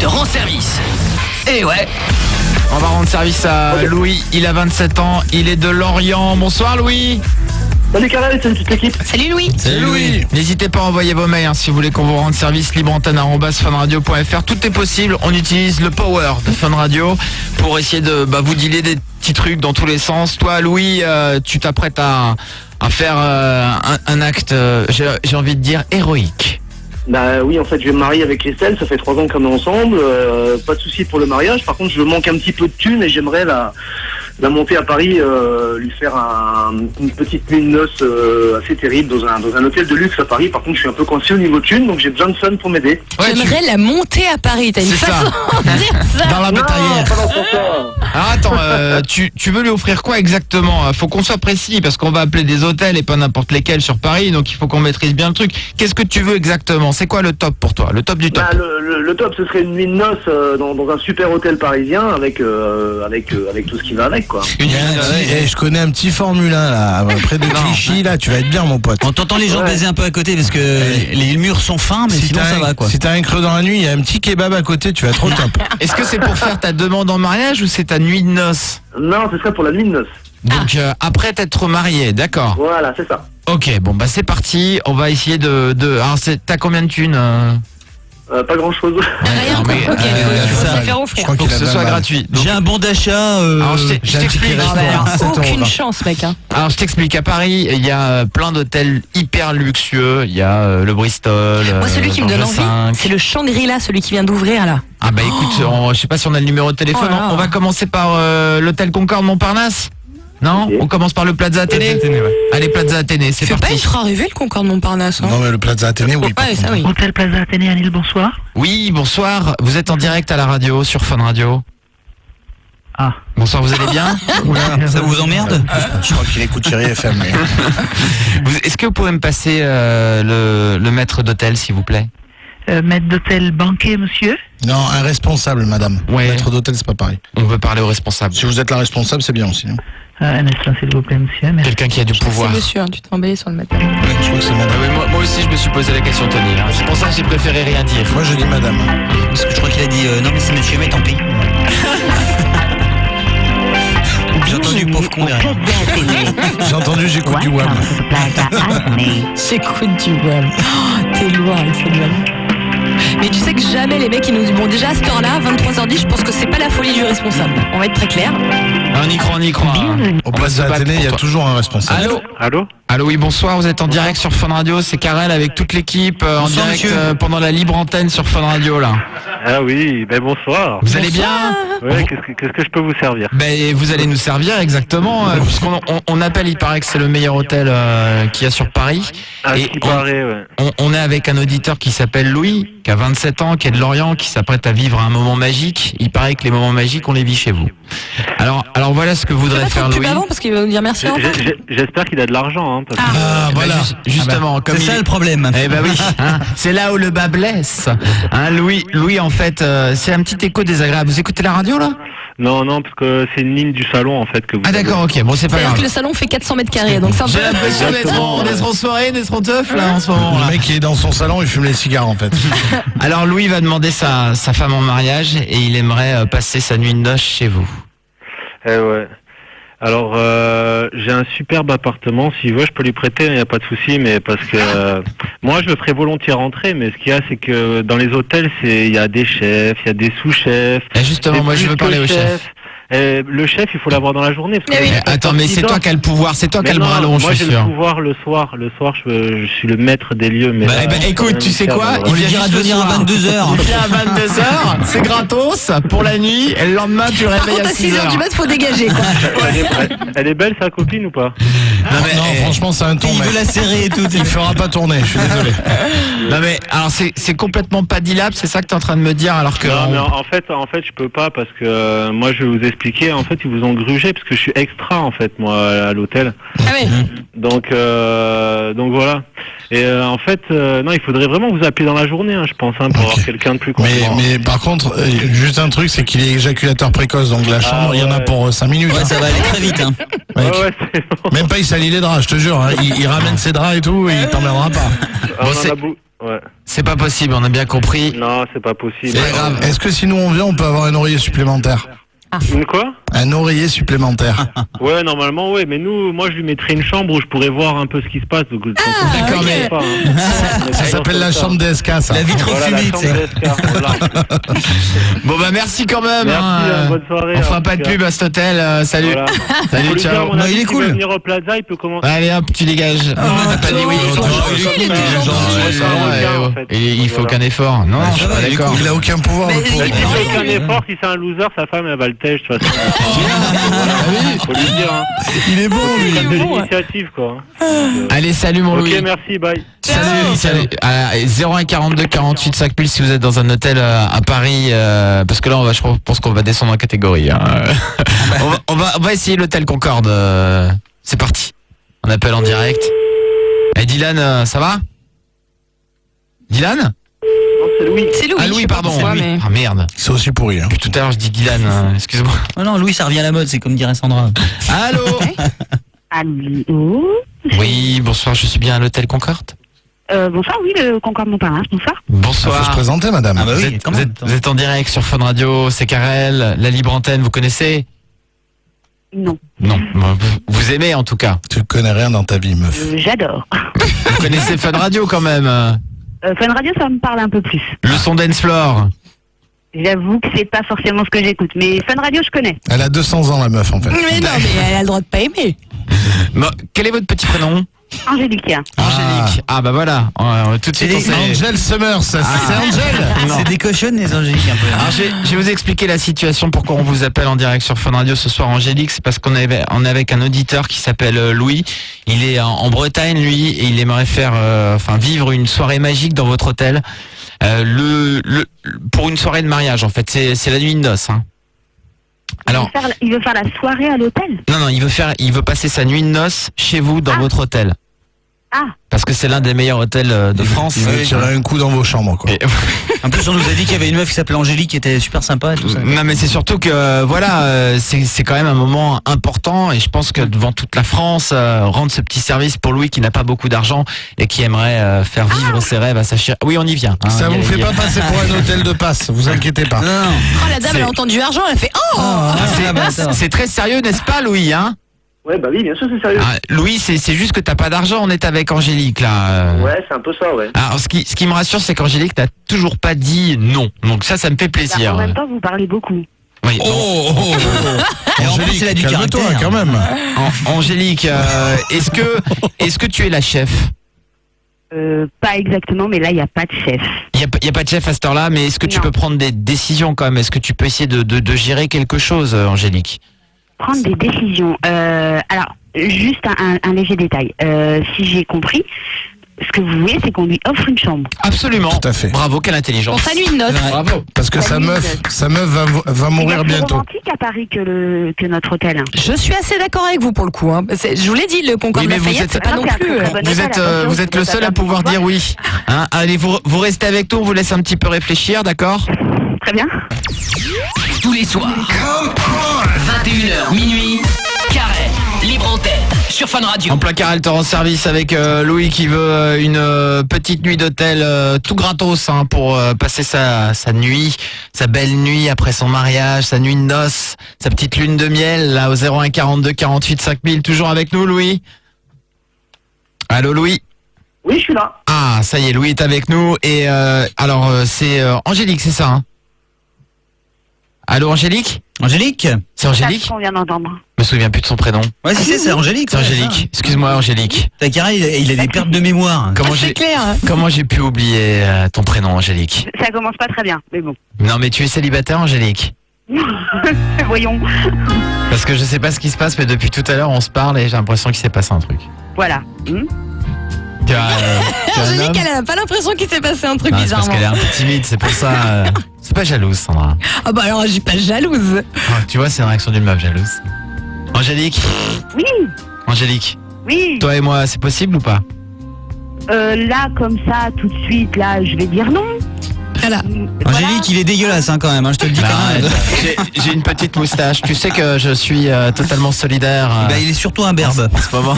te rend service. Et ouais. On va rendre service à Louis, il a 27 ans, il est de Lorient. Bonsoir Louis. Salut Carole, c'est une petite équipe. Salut Louis. Salut Louis. N'hésitez pas à envoyer vos mails si vous voulez qu'on vous rende service, libreantenne@funradio.fr. Tout est possible, on utilise le power de Fun Radio pour essayer de vous dealer des petits trucs dans tous les sens. Toi Louis, tu t'apprêtes à faire un acte, j'ai envie de dire, héroïque. Bah oui, en fait, je vais me marier avec Christelle, ça fait 3 ans qu'on est ensemble, pas de souci pour le mariage. Par contre, je manque un petit peu de thunes et j'aimerais la monter à Paris, lui faire une petite nuit de noces assez terrible dans un hôtel de luxe à Paris. Par contre, je suis un peu coincé au niveau de thunes, donc j'ai besoin de Son pour m'aider. Ouais, j'aimerais la monter à Paris, t'as une C'est façon de dire ça. Dans la bétaillère. Pas dans ce sens-là. Alors attends, tu veux lui offrir quoi exactement? Faut qu'on soit précis parce qu'on va appeler des hôtels et pas n'importe lesquels sur Paris, donc il faut qu'on maîtrise bien le truc. Qu'est-ce que tu veux exactement? C'est quoi le top pour toi? Le top du top? Le top, ce serait une nuit de noces dans un super hôtel parisien avec tout ce qui va avec, quoi. Je connais un petit Formule 1 là, près de Clichy là, tu vas être bien mon pote. On t'entend les gens baiser un peu à côté parce que les murs sont fins, mais sinon ça va quoi. Si t'as un creux dans la nuit, il y a un petit kebab à côté, tu vas être au top. Est-ce que c'est pour faire ta demande en mariage ou c'est ta nuit de noces? Non, ce serait pour la nuit de noces. Donc après t'être marié, d'accord. Voilà, c'est ça. Ok, bon bah c'est parti, on va essayer de... Alors t'as combien de thunes? Pas grand-chose. Rien, non, quoi. mais, Ok, faut ça, se faire offrir. Faut que ce soit gratuit. Donc, J'ai un bon d'achat. alors je t'explique. Aucune chance, mec. Hein. Alors je t'explique, à Paris, il y a plein d'hôtels hyper luxueux. Il y a le Bristol. Moi, celui qui me donne Georges envie, V. c'est le Shangri-La, celui qui vient d'ouvrir là. Ah bah écoute, je sais pas si on a le numéro de téléphone. Oh là là. On va commencer par l'hôtel Concorde Montparnasse. Non, Ok. on commence par le Plaza Athénée. Allez, Plaza Athénée, c'est C'est pas parti. être arrivé le Concorde Montparnasse. Hein. Non mais le Plaza Athénée, oui. Ouais, ça oui. Hôtel Plaza Athénée à Lille, bonsoir. Oui, bonsoir. Vous êtes en direct à la radio sur Fun Radio. Ah. Bonsoir, vous allez bien? Ça vous emmerde? Je crois qu'il écoute Chérie FM. Mais... Est-ce que vous pouvez me passer le maître d'hôtel, s'il vous plaît? Maître d'hôtel banquet, monsieur. Non, un responsable, madame. Ouais. Maître d'hôtel, c'est pas pareil. On veut parler au responsable. Si vous êtes la responsable, c'est bien aussi. Hein. Un instant, s'il vous plaît, monsieur. Merci. Quelqu'un qui a du pouvoir. C'est monsieur, hein, tu t'es emballé sur le matin. Je crois que c'est Ah madame. oui, moi aussi, je me suis posé la question, Tony. Hein. C'est pour ça que j'ai préféré rien dire. Moi, je dis madame. Hein. Parce que je crois qu'il a dit non mais c'est monsieur, mais tant pis. J'ai entendu pauvre con derrière. J'ai entendu, j'écoute du WAM. J'écoute du web. Oh, t'es loin avec cette web. Mais tu sais que jamais les mecs ils nous disent bon déjà à cette heure-là, 23h10, je pense que c'est pas la folie du responsable. On va être très clair. On y croit, on y croit. Au Plaza Athénée, il y a toujours un responsable. Allô? Allô? Allô, oui, bonsoir, vous êtes en direct sur Fun Radio, c'est Karel avec toute l'équipe en Bonsoir, direct monsieur. pendant la libre antenne sur Fun Radio là. Ah oui, ben bonsoir. Vous allez bien? Ouais, qu'est-ce que je peux vous servir? Ben, vous allez nous servir exactement, puisqu'on on appelle, il paraît que c'est le meilleur hôtel qu'il y a sur Paris. Ah, Et ce qui paraît, ouais. on est avec un auditeur qui s'appelle Louis, qui a 27 ans, qui est de Lorient, qui s'apprête à vivre un moment magique. Il paraît que les moments magiques, on les vit chez vous. Alors voilà ce que Fais voudrait pas faire trop de pub Louis. avant parce qu'il va nous dire merci. Au revoir. J'espère qu'il a de l'argent, hein, parce que... Ah, Eh ben, voilà. justement, comme C'est ça le problème. Eh ben oui, hein, c'est là où le bas blesse. Hein, Louis, en fait, c'est un petit écho désagréable. Vous écoutez la radio là? Non, parce que c'est une ligne du salon, en fait, que vous Ah avez. d'accord, ok, bon c'est pas C'est-à-dire grave. que le salon fait 400 mètres carrés, donc c'est un peu... J'ai l'impression d'être en soirée, d'être en teuf là en ce moment. Le Là. mec, il est dans son salon, il fume les cigares en fait. Alors Louis va demander sa femme en mariage et il aimerait passer sa nuit de noces chez vous. Eh ouais. Alors, j'ai un superbe appartement. S'il veut, je peux lui prêter, il n'y a pas de souci. Mais parce que moi, je le ferais volontiers rentrer. Mais ce qu'il y a, c'est que dans les hôtels, il y a des chefs, il y a des sous-chefs. Et justement, Et moi je plus veux parler que au chef. Le chef, il faut l'avoir dans la journée. Parce que Eh oui. Attends, mais c'est toi qui as le pouvoir, c'est toi qui as Mais le bras non, long, moi je j'ai suis le sûr. pouvoir le soir. Le soir, je suis le maître des lieux. Mais Bah, écoute, tu sais quoi, On lui dira de venir à 22h. Il vient à 22h, c'est gratos pour la nuit, et le lendemain tu le Par réveilles contre, à à 6h 6h. du mat, faut dégager, quoi. elle est belle, sa copine ou pas? Non, franchement, c'est un ton. Il mec. veut la serrer et tout. Il fera pas tourner, je suis désolé. Non mais, alors c'est complètement pas dilable, c'est ça que t'es en train de me dire, alors que... Non, mais en fait, je peux pas parce que moi, je vais vous expliquer. En fait, ils vous ont grugé parce que je suis extra en fait, moi, à l'hôtel. Ah oui. Donc voilà. Et en fait, non, il faudrait vraiment vous appeler dans la journée, hein, je pense, hein, pour avoir quelqu'un de plus compétent. Mais par contre, juste un truc, c'est qu'il est éjaculateur précoce, donc la chambre, il y en a ouais. pour 5 minutes. Ouais, hein. ça va aller très vite. Hein. Mec, Ouais, c'est bon. même pas il salit les draps, je te jure. Hein. Il ramène ses draps et tout, et il t'emmerdera pas. On, Bon, en c'est- a Ouais. C'est pas possible, on a bien compris. Non, c'est pas possible. C'est pas grave. Est-ce que si nous on vient, on peut avoir un oreiller supplémentaire? Une quoi? Un oreiller supplémentaire. Ouais, normalement, ouais. Mais moi, je lui mettrais une chambre où je pourrais voir un peu ce qui se passe. Donc, d'accord, ok. mais- Pas, hein. Ça s'appelle la chambre DSK, ça. La vitre Voilà, la fumée, tu chambre sais. d'escar, voilà. Bon bah merci quand même. Merci, bonne soirée. On fera en pas tout de cas. pub à cet hôtel. Salut. Voilà. Salut, Faut lui dire, à ciao. mon Non, avis, il est s'il cool. veut venir au Plaza, il peut commencer. Allez hop, tu dégages. T'as pas dit oui. il est gentil, il est gentil. Il faut aucun effort. Non, je suis pas d'accord. Il a aucun pouvoir, le Mais pauvre. Il fait aucun effort. Si c'est un loser, sa femme, elle va le tèche, de toute façon. Faut lui dire, hein. Il est bon, lui. C'est une initiative, quoi. Allez, salut mon Ok, Louis. merci, bye. Salut. 01 42 48 5000 si vous êtes dans un hôtel à Paris, parce que là je pense qu'on va descendre en catégorie. Hein. on va essayer l'hôtel Concorde. C'est parti. On appelle en direct. Et Dylan, ça va? Dylan? Non, c'est Louis. C'est Louis. Ah je Louis, sais pas pardon. pourquoi, mais- Ah merde. C'est aussi pourri. Hein. Depuis tout à l'heure je dis Dylan. Excuse-moi. Oh non, Louis, ça revient à la mode, c'est comme dirait Sandra. Allô? Allô. Oui, bonsoir. Je suis bien à l'hôtel Concorde. Bonsoir, oui, le Concorde Montparnasse, bonsoir. Il faut se Bonsoir. présenter, madame. Ah bah Vous oui, êtes, quand vous même. êtes- vous êtes en direct sur Fun Radio, c'est Karel, la libre antenne, vous connaissez? Non, Non, vous aimez en tout cas. Tu connais rien dans ta vie, meuf. j'adore. Vous connaissez Fun Radio quand même. Fun Radio, ça me parle un peu plus. Le son dance floor. J'avoue que c'est pas forcément ce que j'écoute, mais Fun Radio, je connais. Elle a 200 ans, la meuf, en fait. Mais non, mais elle a le droit de pas aimer. Bon, quel est votre petit prénom? Angélique. Angélique. Ah bah voilà, tout de suite on sait. Angel Summers, c'est Angel. Non. C'est des cochonnes, les angéliques, un peu. Alors, je vais vous expliquer la situation, pourquoi on vous appelle en direct sur Fun Radio ce soir, Angélique. C'est parce on est avec un auditeur qui s'appelle Louis. Il est en Bretagne, lui, et il aimerait faire, vivre une soirée magique dans votre hôtel. Pour une soirée de mariage, en fait. C'est la nuit de noces. Hein. Alors, Il veut faire la soirée à l'hôtel. non, il veut passer sa nuit de noces chez vous dans votre hôtel. Ah, Parce que c'est l'un des meilleurs hôtels de France. Il veut tirer un coup dans vos chambres, quoi. Et- En plus, on nous a dit qu'il y avait une meuf qui s'appelait Angélique qui était super sympa et tout ça. Non mais c'est surtout que voilà, c'est quand même un moment important et je pense que devant toute la France, rendre ce petit service pour Louis qui n'a pas beaucoup d'argent et qui aimerait faire vivre ses rêves à sa chérie. Oui, on y vient. Hein, Ça y vous aller, fait y pas aller. passer pour un hôtel de passe, vous inquiétez pas. Non, non. Oh, la dame, elle a entendu argent, elle a fait oh. C'est très sérieux, n'est-ce pas, Louis, hein? Ouais, bah oui, bien sûr, c'est sérieux. Ah, Louis, c'est juste que t'as pas d'argent. On est avec Angélique là. Ouais, c'est un peu ça, ouais. Alors ce qui me rassure, c'est qu'Angélique n'a toujours pas dit non. Donc ça me fait plaisir. en même temps, vous parlez beaucoup. Oui. bon. Et en plus, elle a du calme-toi, caractère. quand même. Angélique, est-ce que tu es la chef? Pas exactement, mais là, il n'y a pas de chef. Il y a pas de chef à cette heure-là, mais est-ce que tu Non. peux prendre des décisions quand même? Est-ce que tu peux essayer de gérer quelque chose, Angélique? Prendre des décisions. Alors, juste un léger détail. Si j'ai compris, ce que vous voulez, c'est qu'on lui offre une chambre. Absolument. Tout à fait. Bravo, quelle intelligence. Pour sa nuit de noces. Bravo. Parce que sa meuf va Il y mourir a plus bientôt. romantique à Paris que notre hôtel. Je suis assez d'accord avec vous pour le coup. Hein. Je vous l'ai dit, le Concorde Oui, mais vous Lafayette, êtes- c'est pas non plus. Vous êtes le seul à pouvoir dire oui. Hein, allez, vous restez avec nous, on vous laisse un petit peu réfléchir, d'accord? Très bien. Tous les soirs. 21h minuit. Carré, libre antenne sur Fun Radio. En plein Carrel en service avec Louis qui veut une petite nuit d'hôtel tout gratos hein, pour passer sa nuit, sa belle nuit après son mariage, sa nuit de noces, sa petite lune de miel là au 01 42 48 5000. Toujours avec nous, Louis? Allô, Louis? Oui, je suis là. Ah, ça y est, Louis est avec nous. Et alors, c'est Angélique, c'est ça hein? Allô, Angélique? Angélique? C'est Angélique? C'est ce qu'on vient d'entendre. Je me souviens plus de son prénom. Ouais, si, c'est Angélique. C'est ouais, Angélique. Excuse-moi, Angélique. ça. Takara, il a des pertes de mémoire. Comment j'ai pu oublier ton prénom, Angélique? Ça commence pas très bien, mais bon. Non, mais tu es célibataire, Angélique? Voyons. Parce que je sais pas ce qui se passe, mais depuis tout à l'heure, on se parle et j'ai l'impression qu'il s'est passé un truc. Voilà. Tu as un Angélique, homme? elle a pas l'impression qu'il s'est passé un truc Non, c'est parce bizarrement. qu'elle est un peu timide, c'est pour ça. C'est pas jalouse, Sandra. Ah bah alors, je suis pas jalouse. Oh, tu vois, c'est une réaction d'une meuf jalouse. Angélique? Oui, Angélique, oui. toi et moi, c'est possible ou pas? Là, comme ça, tout de suite, là, je vais dire non. Voilà. Angélique, il est dégueulasse hein, quand même, hein, je te le dis Bah, quand même. j'ai une petite moustache. Tu sais que je suis totalement solidaire. Bah, il est surtout un berbe. En ce moment.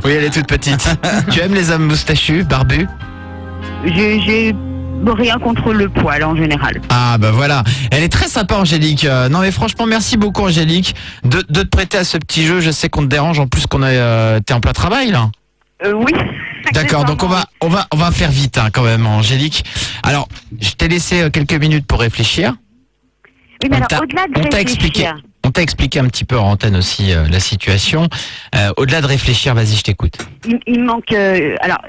Oui, elle est toute petite. Tu aimes les hommes moustachus, barbus? J'ai rien contre le poil en général. Ah bah voilà, elle est très sympa Angélique. Non mais franchement merci beaucoup Angélique de te prêter à ce petit jeu. Je sais qu'on te dérange en plus qu'on t'es en plein travail là. Oui. D'accord, donc on va faire vite hein, quand même Angélique. Alors je t'ai laissé quelques minutes pour réfléchir. Oui, mais alors au-delà de réfléchir. On t'a expliqué un petit peu en antenne aussi la situation. Au-delà de réfléchir, vas-y je t'écoute. Il me manque alors.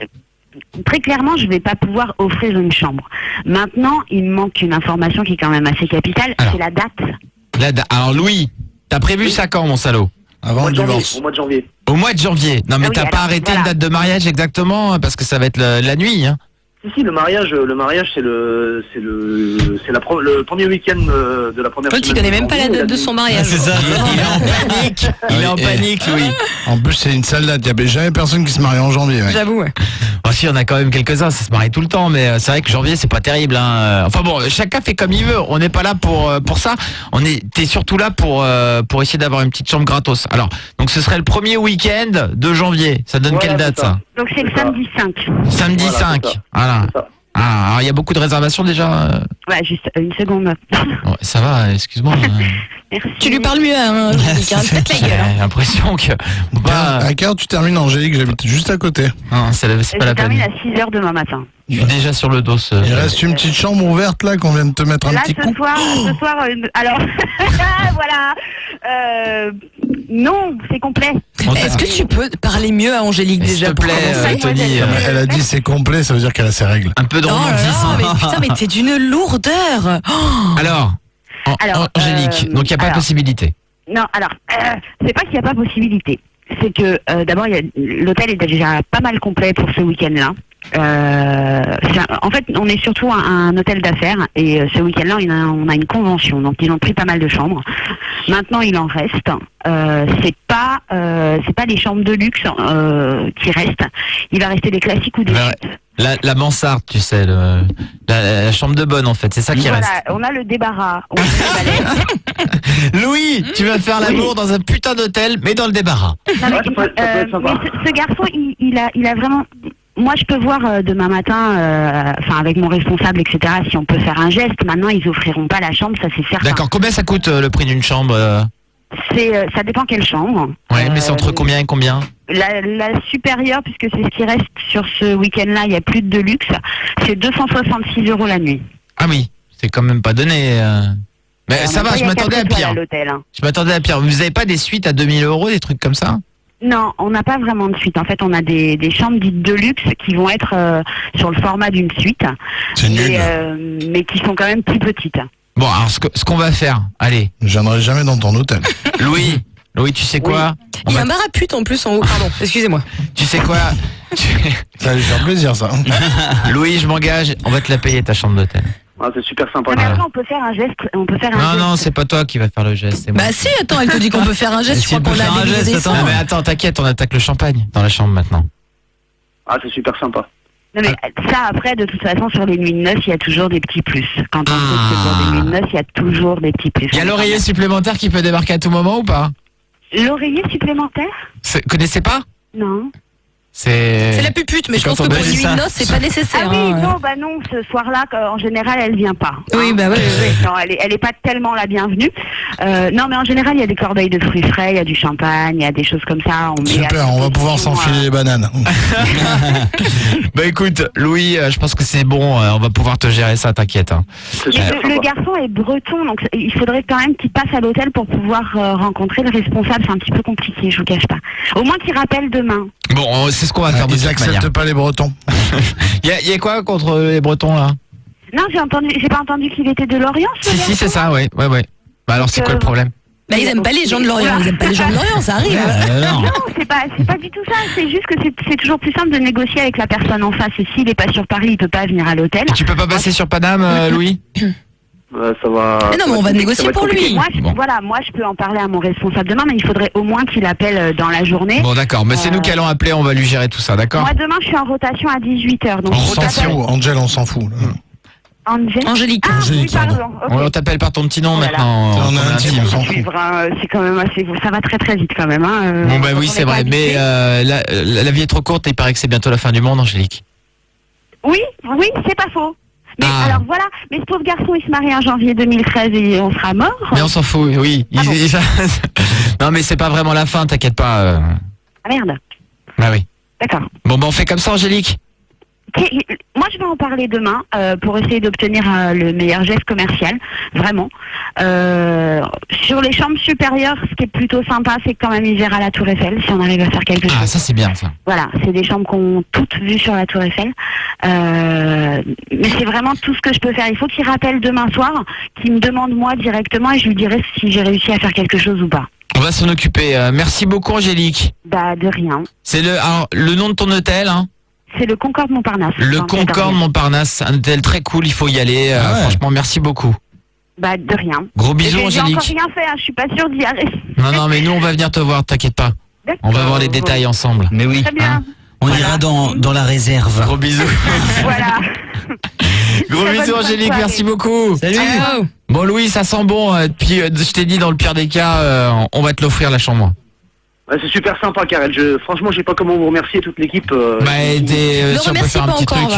Très clairement, je ne vais pas pouvoir offrir une chambre. Maintenant, il me manque une information qui est quand même assez capitale, c'est la date. Alors Louis, t'as prévu ça quand mon salaud? Avant le divorce. Au mois de janvier. Au mois de janvier. Non mais oui, t'as pas arrêté une date de mariage exactement parce que ça va être la nuit. Hein. Si, le mariage c'est le premier week-end de la première semaine. Tu connais même pas la date de son mariage. C'est ça. Il est en panique. Il est en panique Louis. En plus, c'est une sale date. Il n'y a jamais personne qui se marie en janvier. Mec. J'avoue, ouais. Oh, si, on a quand même quelques-uns, ça se marie tout le temps, mais c'est vrai que janvier, c'est pas terrible. Hein. Enfin bon, chacun fait comme il veut. On n'est pas là pour ça. T'es surtout là pour essayer d'avoir une petite chambre gratos. Alors, donc ce serait le premier week-end de janvier. Ça donne quelle date ça? Donc c'est le samedi 5. Samedi Voilà, 5. c'est ça. Voilà. C'est ça. Ah, alors il y a beaucoup de réservations déjà. Ouais, juste une seconde. Ouais, ça va, excuse-moi. Merci. Tu lui parles mieux, hein, Angélique, hein. Peut-être la gueule. J'ai l'impression que. À quelle heure tu termines Angélique? J'habite juste à côté. Non, c'est pas la Je termine peine. à 6h demain matin. Je suis déjà sur le dos. Il reste une petite chambre ouverte là qu'on vient de te mettre un Là, petit ce coup. soir, alors, voilà. Non, c'est complet. Est-ce que tu peux parler mieux à Angélique S'il déjà te pour plaît, commencer Tony. Elle a dit c'est complet, ça veut dire qu'elle a ses règles. Un peu de Oh là romantisme. là, mais putain, mais t'es d'une lourdeur. Oh. Alors, Angélique, donc il n'y a pas de possibilité. Non, alors, c'est pas qu'il n'y a pas possibilité. C'est que, d'abord, l'hôtel est déjà pas mal complet pour ce week-end-là. En fait, on est surtout un hôtel d'affaires et ce week-end-là, on a une convention, donc ils ont pris pas mal de chambres. Maintenant, il en reste. C'est pas les chambres de luxe qui restent. Il va rester des classiques ou des suites. La mansarde, tu sais, la chambre de bonne en fait, c'est ça qui reste. On a le débarras. On a le balai. Louis, tu vas faire l'amour dans un putain d'hôtel, mais dans le débarras. Non, mais, ça peut être sympa. mais ce garçon, il a vraiment. Moi, je peux voir demain matin, avec mon responsable, etc., si on peut faire un geste. Maintenant, ils offriront pas la chambre, ça c'est certain. D'accord, combien ça coûte le prix d'une chambre Ça dépend quelle chambre. Ouais, mais c'est entre combien et combien? La supérieure, puisque c'est ce qui reste sur ce week-end-là, il y a plus de luxe, c'est 266 € la nuit. Ah oui, c'est quand même pas donné. Mais ça va, je m'attendais à pire. Je m'attendais à pire. Vous avez pas des suites à 2000 €, des trucs comme ça? Non, on n'a pas vraiment de suite. En fait, on a des chambres dites de luxe qui vont être sur le format d'une suite, mais qui sont quand même plus petites. Bon, alors ce qu'on va faire, allez. Je viendrai jamais dans ton hôtel. Louis, tu sais quoi? Il y a un bar à pute en plus en haut. Pardon, excusez-moi. Tu sais quoi? Ça va lui faire plaisir ça. Louis, je m'engage, on va te la payer ta chambre d'hôtel. Ah, c'est super sympa. Non, mais après, on peut faire un geste. Non, c'est pas toi qui va faire le geste, c'est moi. Bah si, attends, elle te dit qu'on peut faire un geste. Je crois qu'on a des geste. Non mais attends, t'inquiète, on attaque le champagne dans la chambre maintenant. Ah, c'est super sympa. Non mais ça après de toute façon sur les nuits de noces il y a toujours des petits plus. Quand on sait que pour des nuits de noces il y a toujours des petits plus. Il y a l'oreiller supplémentaire qui peut débarquer à tout moment ou pas? L'oreiller supplémentaire? Connaissez pas? Non. C'est la pupute, mais je pense que pour une nuit de noces c'est pas nécessaire. Ah oui, non, ce soir-là, en général, elle vient pas. Oui, bah oui. Non, elle est pas tellement la bienvenue. Non, mais en général, il y a des corbeilles de fruits frais, il y a du champagne, il y a des choses comme ça. Super, on va pouvoir s'enfiler les bananes. Bah écoute, Louis, je pense que c'est bon, on va pouvoir te gérer ça, t'inquiète. Hein. Le garçon est breton, donc il faudrait quand même qu'il passe à l'hôtel pour pouvoir rencontrer le responsable. C'est un petit peu compliqué, je vous cache pas. Au moins qu'il rappelle demain. Bon, c'est ce qu'on va faire de Ils toute acceptent manière. pas les Bretons. Il y a quoi contre les Bretons là? Non, j'ai pas entendu qu'il était de Lorient. Si, c'est ça, ouais. Bah alors c'est quoi le problème? Bah ils aiment pas les gens de Lorient, ils aiment pas les gens de Lorient, ça arrive. Non, c'est pas du tout ça. C'est juste que c'est toujours plus simple de négocier avec la personne en face. Et s'il est pas sur Paris, il peut pas venir à l'hôtel. Tu peux pas passer sur Paname, Louis? Ça va. Mais non, mais on va négocier pour lui. Moi, je peux en parler à mon responsable demain, mais il faudrait au moins qu'il appelle dans la journée. Bon, d'accord, mais c'est nous qui allons appeler, on va lui gérer tout ça, d'accord? Moi, demain, je suis en rotation à 18h. Donc On s'en fout, Angel, on s'en fout. Angélique. Ah, oui, pardon. On t'appelle par ton petit nom maintenant. On a un team, on s'en fout. C'est quand même assez. Ça va très très vite quand même. Hein. Bon, bah oui, c'est vrai, mais la vie est trop courte et il paraît que c'est bientôt la fin du monde, Angélique. Oui, c'est pas faux. Mais alors voilà, mais ce pauvre garçon, il se marie en janvier 2013 et on sera mort. Mais on s'en fout, oui. Non, mais c'est pas vraiment la fin, t'inquiète pas. Ah merde. Bah oui. D'accord. Bon, on fait comme ça, Angélique. Moi, je vais en parler demain pour essayer d'obtenir le meilleur geste commercial, vraiment. Sur les chambres supérieures, ce qui est plutôt sympa, c'est que quand même ils verra la Tour Eiffel, si on arrive à faire quelque chose. Ah, ça c'est bien, ça. Voilà, c'est des chambres qu'on toutes vues sur la Tour Eiffel. Mais c'est vraiment tout ce que je peux faire. Il faut qu'il rappelle demain soir, qu'il me demande moi directement et je lui dirai si j'ai réussi à faire quelque chose ou pas. On va s'en occuper. Merci beaucoup, Angélique. Bah, de rien. C'est le nom de ton hôtel, hein? C'est le Concorde Montparnasse. Le Concorde Montparnasse, un hôtel très cool, il faut y aller. Franchement, merci beaucoup. Bah, de rien. Gros bisous, Angélique. J'ai encore rien fait, hein, je suis pas sûre d'y aller. Non, mais nous, on va venir te voir, t'inquiète pas. On va voir les détails ensemble. Mais oui. Très bien. On ira dans la réserve. Gros bisous. Voilà. Gros bisous, Angélique, merci beaucoup. Salut. Bon, Louis, ça sent bon. Puis, je t'ai dit, dans le pire des cas, on va te l'offrir, la chambre. Ouais, c'est super sympa, Karel. Franchement, je sais pas comment vous remercier, toute l'équipe. Si on peut faire un petit truc.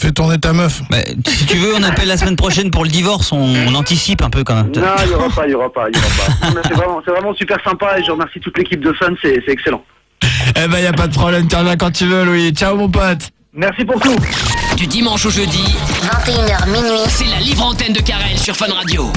Fais tourner ta meuf. Bah, si tu veux, on appelle la semaine prochaine pour le divorce. On anticipe un peu quand même. Non, il y aura pas. Non, mais c'est vraiment super sympa et je remercie toute l'équipe de Fun, c'est excellent. Eh ben, y a pas de problème. Tu reviens quand tu veux, Louis. Ciao, mon pote. Merci pour tout. Du dimanche au jeudi, 21h minuit, c'est la libre antenne de Karel sur Fun Radio.